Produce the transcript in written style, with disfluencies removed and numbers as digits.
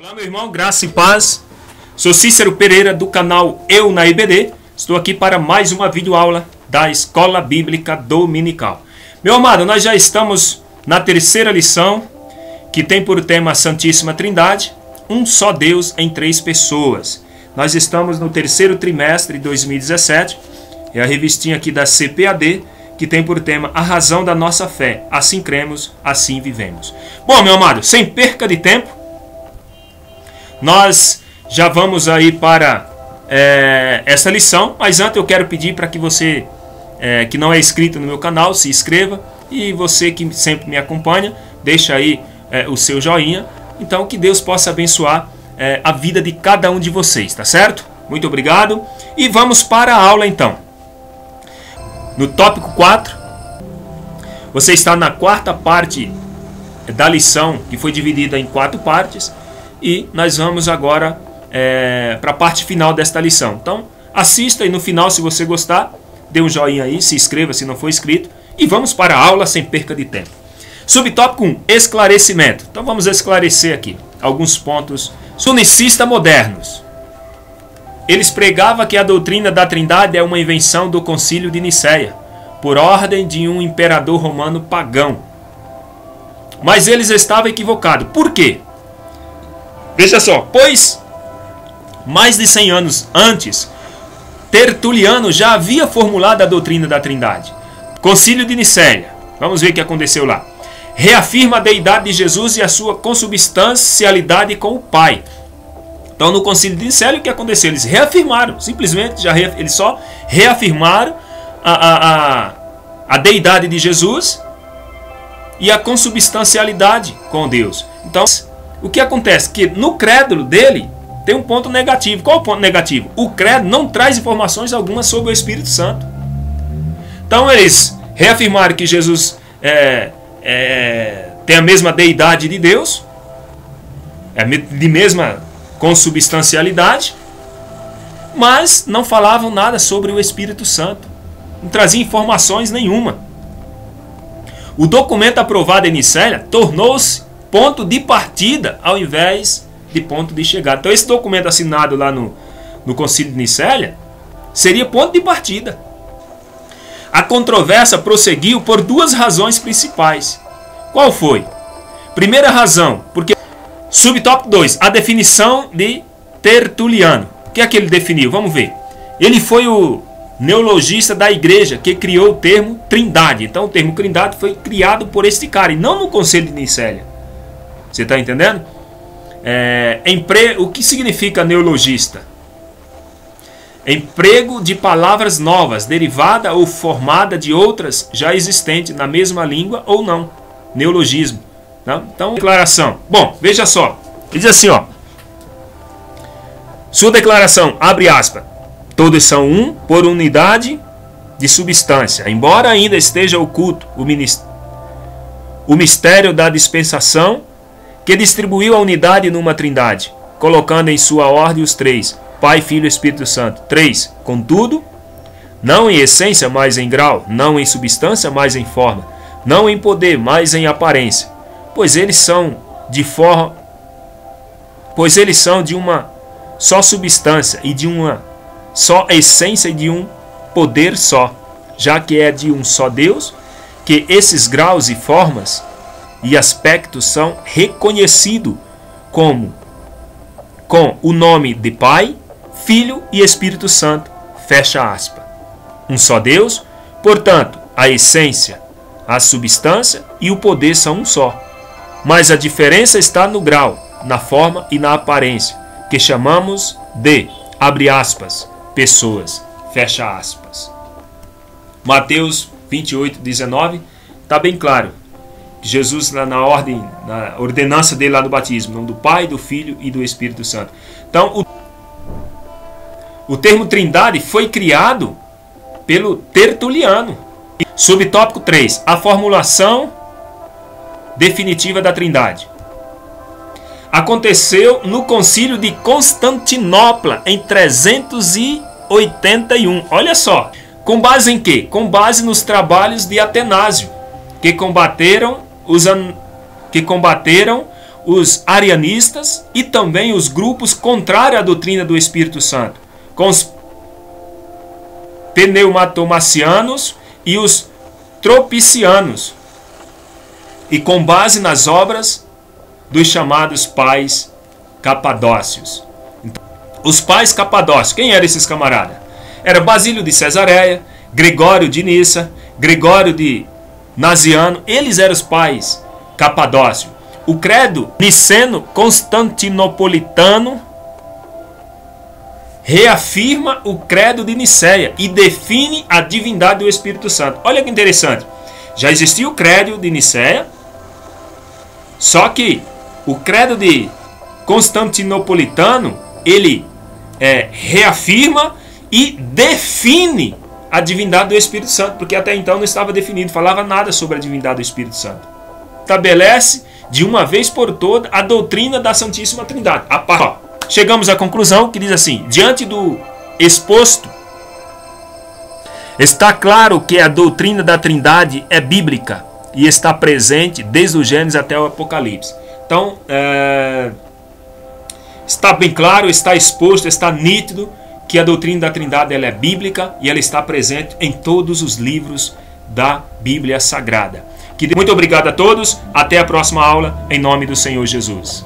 Olá, meu irmão, graça e paz. Sou Cícero Pereira do canal Eu na IBD. Estou aqui para mais uma videoaula da Escola Bíblica Dominical. Meu amado, nós já estamos na terceira lição, que tem por tema a Santíssima Trindade, um só Deus em três pessoas. Nós estamos no terceiro trimestre de 2017, é a revistinha aqui da CPAD, que tem por tema a razão da nossa fé. Assim cremos, assim vivemos. Bom, meu amado, sem perca de tempo, nós já vamos aí para essa lição, mas antes eu quero pedir para que você que não é inscrito no meu canal, se inscreva, e você que sempre me acompanha, deixa aí o seu joinha, então que Deus possa abençoar a vida de cada um de vocês, tá certo? Muito obrigado, e vamos para a aula então. No tópico 4, você está na quarta parte da lição, que foi dividida em 4 partes, e nós vamos agora para a parte final desta lição. Então, assista e no final, se você gostar, dê um joinha aí, se inscreva se não for inscrito, e vamos para a aula sem perca de tempo. Subtópico 1, esclarecimento. Então vamos esclarecer aqui alguns pontos. Unicistas modernos. Eles pregavam que a doutrina da Trindade é uma invenção do Concílio de Nicéia, por ordem de um imperador romano pagão. Mas eles estavam equivocados. Por quê? Veja só, pois mais de 100 anos antes, Tertuliano já havia formulado a doutrina da Trindade. Concílio de Nicéia, vamos ver o que aconteceu lá. Reafirma a deidade de Jesus e a sua consubstancialidade com o Pai. Então, no Concílio de Nicéia, o que aconteceu? Eles reafirmaram, simplesmente, eles só reafirmaram a deidade de Jesus e a consubstancialidade com Deus. Então, o que acontece? Que no credo dele tem um ponto negativo. Qual é o ponto negativo? O credo não traz informações algumas sobre o Espírito Santo. Então, eles reafirmaram que Jesus tem a mesma deidade de Deus, de mesma consubstancialidade, mas não falavam nada sobre o Espírito Santo, não trazia informações nenhuma. O documento aprovado em Nicéia tornou-se ponto de partida ao invés de ponto de chegada. Então esse documento assinado lá no Concílio de Nicéia seria ponto de partida. A controvérsia prosseguiu por 2 razões principais. Qual foi? Primeira razão, porque subtópico 2, a definição de Tertuliano. O que é que ele definiu? Vamos ver. Ele foi o neologista da igreja que criou o termo Trindade. Então o termo Trindade foi criado por este cara e não no Concílio de Nicéia. Você está entendendo? O que significa neologista? Emprego de palavras novas, derivada ou formada de outras já existentes na mesma língua ou não. Neologismo. Tá? Então, declaração. Bom, veja só. Ele diz assim, ó. Sua declaração, abre aspas. Todos são um por unidade de substância, embora ainda esteja oculto o mistério da dispensação que distribuiu a unidade numa trindade, colocando em sua ordem os 3, Pai, Filho e Espírito Santo. 3, contudo, não em essência, mas em grau, não em substância, mas em forma, não em poder, mas em aparência, pois eles são de uma só substância e de uma só essência e de um poder só, já que é de um só Deus que esses graus e formas e aspectos são reconhecidos com o nome de Pai, Filho e Espírito Santo, fecha aspas. Um só Deus, portanto, a essência, a substância e o poder são um só. Mas a diferença está no grau, na forma e na aparência, que chamamos de, abre aspas, pessoas, fecha aspas. Mateus 28, 19, está bem claro. Jesus, na ordenança dele lá no batismo, em nome do Pai, do Filho e do Espírito Santo. Então, o termo Trindade foi criado pelo Tertuliano. Subtópico 3, a formulação definitiva da Trindade. Aconteceu no Concílio de Constantinopla, em 381. Olha só, com base em quê? Com base nos trabalhos de Atenásio, que combateram os arianistas e também os grupos contrários à doutrina do Espírito Santo, com os pneumatomacianos e os tropicianos, e com base nas obras dos chamados pais capadócios. Então, os pais capadócios, quem eram esses camaradas? Era Basílio de Cesareia, Gregório de Nissa, Gregório de Naziano, eles eram os pais capadócios. O credo niceno-constantinopolitano reafirma o credo de Nicéia e define a divindade do Espírito Santo. Olha que interessante. Já existia o credo de Nicéia, só que o credo de Constantinopolitano, ele reafirma e define a divindade do Espírito Santo, porque até então não estava definido, falava nada sobre a divindade do Espírito Santo. Estabelece de uma vez por toda a doutrina da Santíssima Trindade. Chegamos à conclusão que diz assim: diante do exposto, está claro que a doutrina da Trindade é bíblica e está presente desde o Gênesis até o Apocalipse. Então, está bem claro, está exposto, está nítido que a doutrina da Trindade ela é bíblica e ela está presente em todos os livros da Bíblia Sagrada. Muito obrigado a todos, até a próxima aula, em nome do Senhor Jesus.